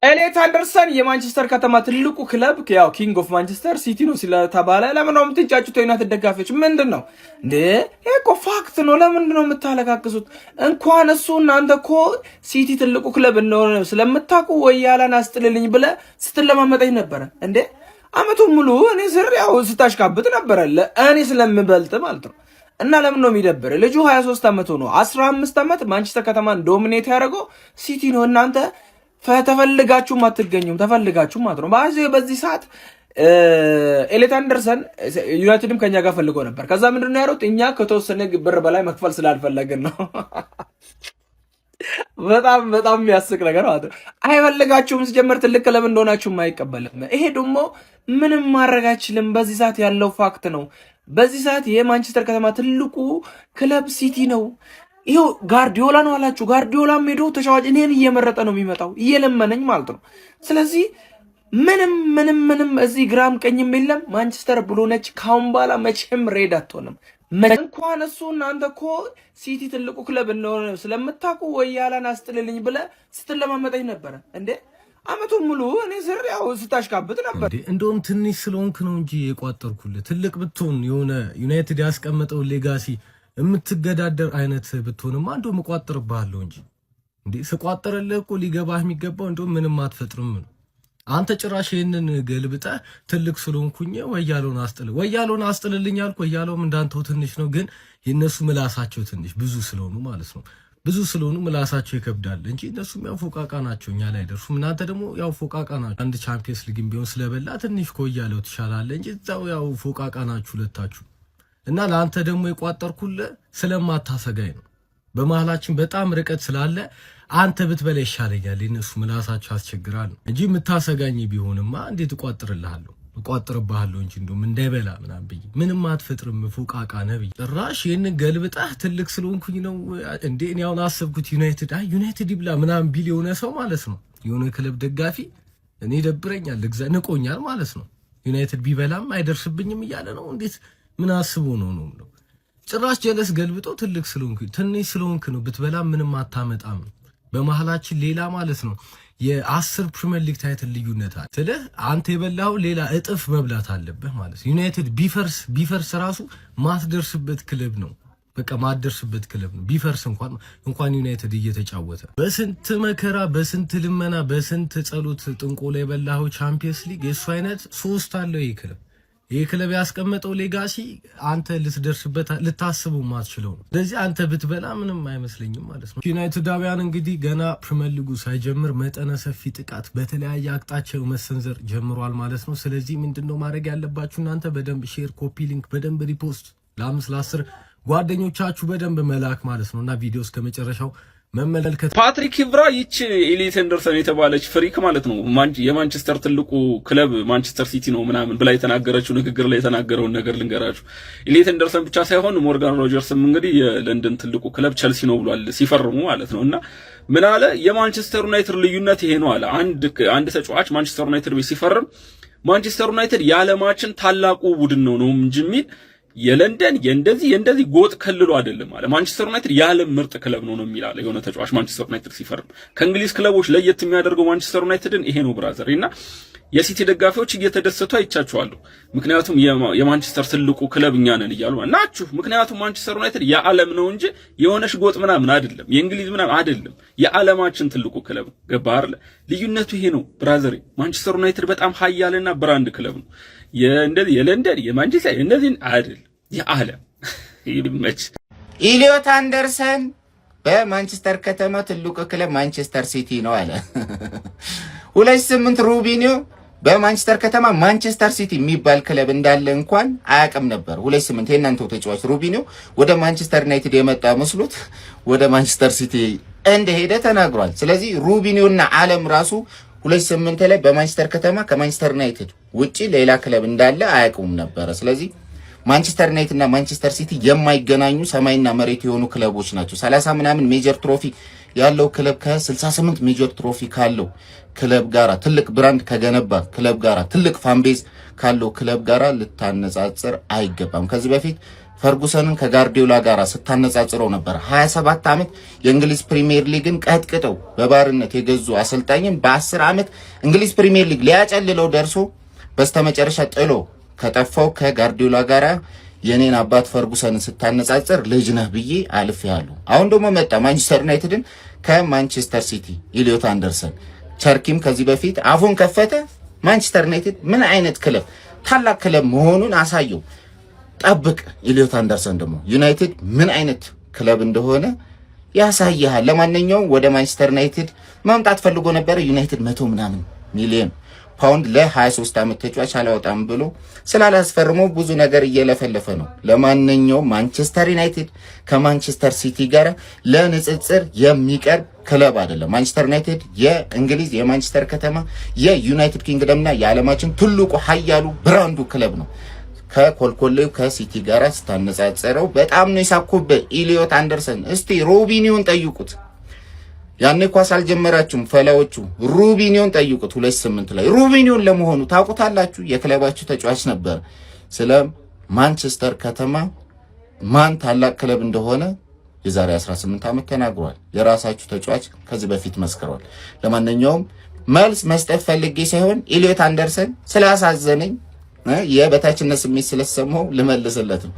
ኤሊዮት አንደርሰን የማንቸስተር ከተማ ትልቁ ክለብ ያው ኪንግ ኦፍ ማንቸስተር ሲቲ ነው ስለተባለ ለምን ነው የምትጫጩት? ዩናይትድ ደጋፊዎች ምንድነው እንዴ? ይሄ እኮ ፋክት ነው። ለምን ነው የምታለቃቅሱት? እንኳን እሱ እናንተ እኮ ሲቲ ትልቁ ክለብ እንደሆነ ስለምታውቁ ወያላን አስጥልልኝ ብለ ስትለማመጠኝ ነበረ እንዴ? አመቱን ሙሉ እኔ ስር ያው ስታሽካብት ነበረ ለእኔ ስለምበልጥ ማለት ነው። እና ለምን ነው የሚደብር? ልጁ 23 አመቱ ነው። 15 አመት ማንቸስተር ከተማን ዶሚኔት ያደረገው ሲቲ ነው። እናንተ ተፈልጋችሁም አትገኙም፣ ተፈልጋችሁም ማለት ነው። በዚህ ሰዓት ኤሊዮት አንደርሰን ዩናይትድም ከኛ ጋር ፈልጎ ነበር። ከዛ ምንድነው ያሉት? እኛ ከተወሰነ ብር በላይ መክፈል ስላልፈለግን ነው። በጣም በጣም የሚያስቅ ነገር ማለት ነው። አይፈልጋችሁም። ሲጀመር ትልቅ ክለብ እንደሆናችሁም አይቀበልም። ይሄ ደግሞ ምንም ማድረግ አይችልም። በዚህ ሰዓት ያለው ፋክት ነው። በዚህ ሰዓት የማንቸስተር ከተማ ትልቁ ክለብ ሲቲ ነው። ይሄው ጋርዲዮላ ነው አላችሁ። ጋርዲዮላም ሄዶ ተጫዋች እኔን እየመረጠ ነው የሚመጣው እየለመነኝ ማለት ነው። ስለዚህ ምንም እዚህ ግራም ቀኝም የለም። ማንቸስተር ብሎ ነች። ካሁን በኋላ መቼም ሬድ አትሆንም። እንኳን እሱ እናንተ እኮ ሲቲ ትልቁ ክለብ እንደሆነ ስለምታውቁ ወያላን አስጥልልኝ ብለ ስትለማመጠኝ ነበረ እንዴ? አመቱን ሙሉ እኔ ስር ያው ስታሽካብት ነበር። እንደውም ትንሽ ስለሆንክ ነው እንጂ የቋጠርኩልህ። ትልቅ ብትሆን የሆነ ዩናይትድ ያስቀመጠው ሌጋሲ የምትገዳደር አይነት ብትሆንማ እንደውም እቋጥርብሃለሁ እንጂ ስቋጥርልህ እኮ ሊገባህ የሚገባው እንደውም ምንም አትፈጥርም ነው። አንተ ጭራሽ ይሄንን ገልብጠህ ትልቅ ስለሆንኩኝ ወያሎን አስጥልልኝ አልኩ። ወያሎም እንዳንተው ትንሽ ነው፣ ግን የነሱ ምላሳቸው ትንሽ ብዙ ስለሆኑ ማለት ነው። ብዙ ስለሆኑ ምላሳቸው ይከብዳል እንጂ እነሱም ያው ፎቃቃ ናቸው፣ እኛ ላይ ደርሱም። እናንተ ደግሞ ያው ፎቃቃ ናችሁ። አንድ ቻምፒየንስ ሊግም ቢሆን ስለበላ ትንሽ ከወያለው ትሻላለህ እንጂ እዛው ያው ፎቃቃ ናችሁ ሁለታችሁ። እና ለአንተ ደግሞ የቋጠርኩልህ ስለማታሰጋኝ ነው። በመሃላችን በጣም ርቀት ስላለ አንተ ብትበላ ይሻለኛል። የነሱ ምላሳቸው ያስቸግራል እንጂ የምታሰጋኝ ቢሆንማ እንዴት እቋጥርልሃለሁ? እቋጥርብሃለሁ እንጂ እንደውም እንዳይበላ ምናምን ብዬ ምንም አትፈጥርም። ፎቃቃ ነህ ብዬ ጭራሽ ይህንን ገልብጣህ ትልቅ ስለሆንኩኝ ነው እንዴ? እኔ አሁን አሰብኩት ዩናይትድ ይብላ ምናምን ቢል የሆነ ሰው ማለት ነው፣ የሆነ ክለብ ደጋፊ እኔ ደብረኛል፣ ንቆኛል ማለት ነው። ዩናይትድ ቢበላም አይደርስብኝም እያለ ነው። እንዴት ምን አስቦ ነው? ጭራሽ ጀለስ ገልብጦ ትልቅ ስለሆንኩኝ ትንሽ ስለሆንክ ነው ብትበላ ምንም አታመጣም። በመሃላችን ሌላ ማለት ነው የ10 ፕሪሚየር ሊግ ታይትል ልዩነት አለ። ስለዚህ አንተ የበላው ሌላ እጥፍ መብላት አለበት ማለት ነው። ዩናይትድ ቢፈርስ ራሱ ማትደርስበት ክለብ ነው። በቃ ማትደርስበት ክለብ ነው። ቢፈርስ እንኳን ዩናይትድ እየተጫወተ በስንት መከራ፣ በስንት ልመና፣ በስንት ጸሎት ጥንቆላ የበላው ቻምፒየንስ ሊግ የሱ አይነት 3 አለው ይሄ ክለብ ያስቀመጠው ሌጋሲ አንተ ልትደርስበት ልታስበው ማትችለው ነው። ስለዚህ አንተ ብትበላ ምንም አይመስለኝም ማለት ነው። ዩናይትዳውያን እንግዲህ ገና ፕሪሚየር ሊጉ ሳይጀምር መጠነ ሰፊ ጥቃት በተለያየ አቅጣጫው መሰንዘር ጀምሯል ማለት ነው። ስለዚህ ምንድነው ማድረግ ያለባችሁ እናንተ? በደንብ ሼር፣ ኮፒ ሊንክ፣ በደንብ ሪፖስት ለ5 ለ10 ጓደኞቻችሁ በደንብ መላክ ማለት ነውና ቪዲዮ እስከ መጨረሻው መመልከት። ፓትሪክ ኢቭራ ይች ኤሊዮት አንደርሰን የተባለች ፍሪክ ማለት ነው የማንቸስተር ትልቁ ክለብ ማንቸስተር ሲቲ ነው ምናምን ብላ የተናገረችው ንግግር ላይ የተናገረውን ነገር ልንገራችሁ። ኤሊዮት አንደርሰን ብቻ ሳይሆን ሞርጋን ሮጀርስም እንግዲህ የለንደን ትልቁ ክለብ ቸልሲ ነው ብሏል ሲፈርሙ ማለት ነው። እና ምን አለ? የማንቸስተር ዩናይትድ ልዩነት ይሄ ነው አለ። አንድ ተጫዋች ማንቸስተር ዩናይትድ ቤት ሲፈርም ማንቸስተር ዩናይትድ የዓለማችን ታላቁ ቡድን ነው እንጂ የሚል የለንደን የእንደዚህ ጎጥ ከልሎ አይደለም አለ። ማንቸስተር ዩናይትድ የዓለም ምርጥ ክለብ ነው የሚል አለ የሆነ ተጫዋች ማንቸስተር ዩናይትድ ሲፈርም። ከእንግሊዝ ክለቦች ለየት የሚያደርገው ማንቸስተር ዩናይትድን ይሄ ነው ብራዘር። እና የሲቲ ደጋፊዎች እየተደሰቱ አይቻችኋለሁ። ምክንያቱም የማንቸስተር ትልቁ ክለብ እኛ ነን እያሉ ናችሁ። ምክንያቱም ማንቸስተር ዩናይትድ የዓለም ነው እንጂ የሆነሽ ጎጥ ምናምን አይደለም፣ የእንግሊዝ ምናምን አይደለም። የዓለማችን ትልቁ ክለብ ገባ አይደል? ልዩነቱ ይሄ ነው ብራዘር። ማንቸስተር ዩናይትድ በጣም ሀያልና ብራንድ ክለብ ነው። የለንደን የማንቸስተር እንደዚህ አይደል፣ የዓለም ይልመች። ኤሊዮት አንደርሰን በማንቸስተር ከተማ ትልቁ ክለብ ማንቸስተር ሲቲ ነው አለ። 28 ሩቢኒዮ በማንቸስተር ከተማ ማንቸስተር ሲቲ የሚባል ክለብ እንዳለ እንኳን አያውቅም ነበር። 28 የእናንተው ተጫዋች ሩቢኒዮ ወደ ማንቸስተር ዩናይትድ የመጣ መስሎት ወደ ማንቸስተር ሲቲ እንደሄደ ተናግሯል። ስለዚህ ሩቢኒዮና ዓለም ራሱ 28 ላይ በማንቸስተር ከተማ ከማንቸስተር ዩናይትድ ውጪ ሌላ ክለብ እንዳለ አያውቁም ነበር። ስለዚህ ማንቸስተር ዩናይትድ እና ማንቸስተር ሲቲ የማይገናኙ ሰማይና መሬት የሆኑ ክለቦች ናቸው። 30 ምናምን ሜጀር ትሮፊ ያለው ክለብ ከ68 ሜጀር ትሮፊ ካለው ክለብ ጋራ ትልቅ ብራንድ ከገነባ ክለብ ጋራ ትልቅ ፋን ቤዝ ካለው ክለብ ጋራ ልታነጻጽር አይገባም። ከዚህ በፊት ፈርጉሰንን ከጋርዲዮላ ጋር ስታነጻጽረው ነበር። 27 ዓመት የእንግሊዝ ፕሪሚየር ሊግን ቀጥቅጠው በባርነት የገዙ አሰልጣኝን በ10 ዓመት እንግሊዝ ፕሪሚየር ሊግ ሊያጨልለው ደርሶ በስተመጨረሻ ጥሎ ከጠፋው ከጋርዲዮላ ጋር የኔን አባት ፈርጉሰንን ስታነጻጽር ልጅ ነህ ብዬ አልፌያለሁ። አሁን ደግሞ መጣ ማንቸስተር ዩናይትድን ከማንቸስተር ሲቲ ኢሊዮት አንደርሰን። ቸርኪም ከዚህ በፊት አፉን ከፈተ። ማንቸስተር ዩናይትድ ምን አይነት ክለብ ታላቅ ክለብ መሆኑን አሳየው። ጠብቅ ኢሊዮት አንደርሰን ደግሞ ዩናይትድ ምን አይነት ክለብ እንደሆነ ያሳያል። ለማንኛውም ወደ ማንቸስተር ዩናይትድ ማምጣት ፈልጎ ነበር። ዩናይትድ 100 ምናምን ሚሊዮን ፓውንድ ለ23 ዓመት ተጫዋች አላወጣም ብሎ ስላላስፈርመው ብዙ ነገር እየለፈለፈ ነው። ለማንኛውም ማንቸስተር ዩናይትድ ከማንቸስተር ሲቲ ጋር ለንጽጽር የሚቀርብ ክለብ አይደለም። ማንቸስተር ዩናይትድ የእንግሊዝ የማንቸስተር ከተማ የዩናይትድ ኪንግደምና የዓለማችን ትልቁ ኃያሉ ብራንዱ ክለብ ነው። ከኮልኮሌው ከሲቲ ጋር ስታነጻጸረው በጣም ነው የሳኩበት ኢሊዮት አንደርሰን። እስቲ ሮቢኒዮን ጠይቁት። ያኔ ኳስ አልጀመራችሁም ፈላዎቹ። ሩቢኒዮን ጠይቁት 28 ላይ። ሩቢኒዮን ለመሆኑ ታውቁታላችሁ? የክለባችሁ ተጫዋች ነበር። ስለ ማንቸስተር ከተማ ማን ታላቅ ክለብ እንደሆነ የዛሬ 18 ዓመት ተናግሯል። የራሳችሁ ተጫዋች ከዚህ በፊት መስክሯል። ለማንኛውም መልስ መስጠት ፈልጌ ሳይሆን ኢሊዮት አንደርሰን ስላሳዘነኝ የበታችነት ስሜት ስለሰማው ልመልስለት ነው።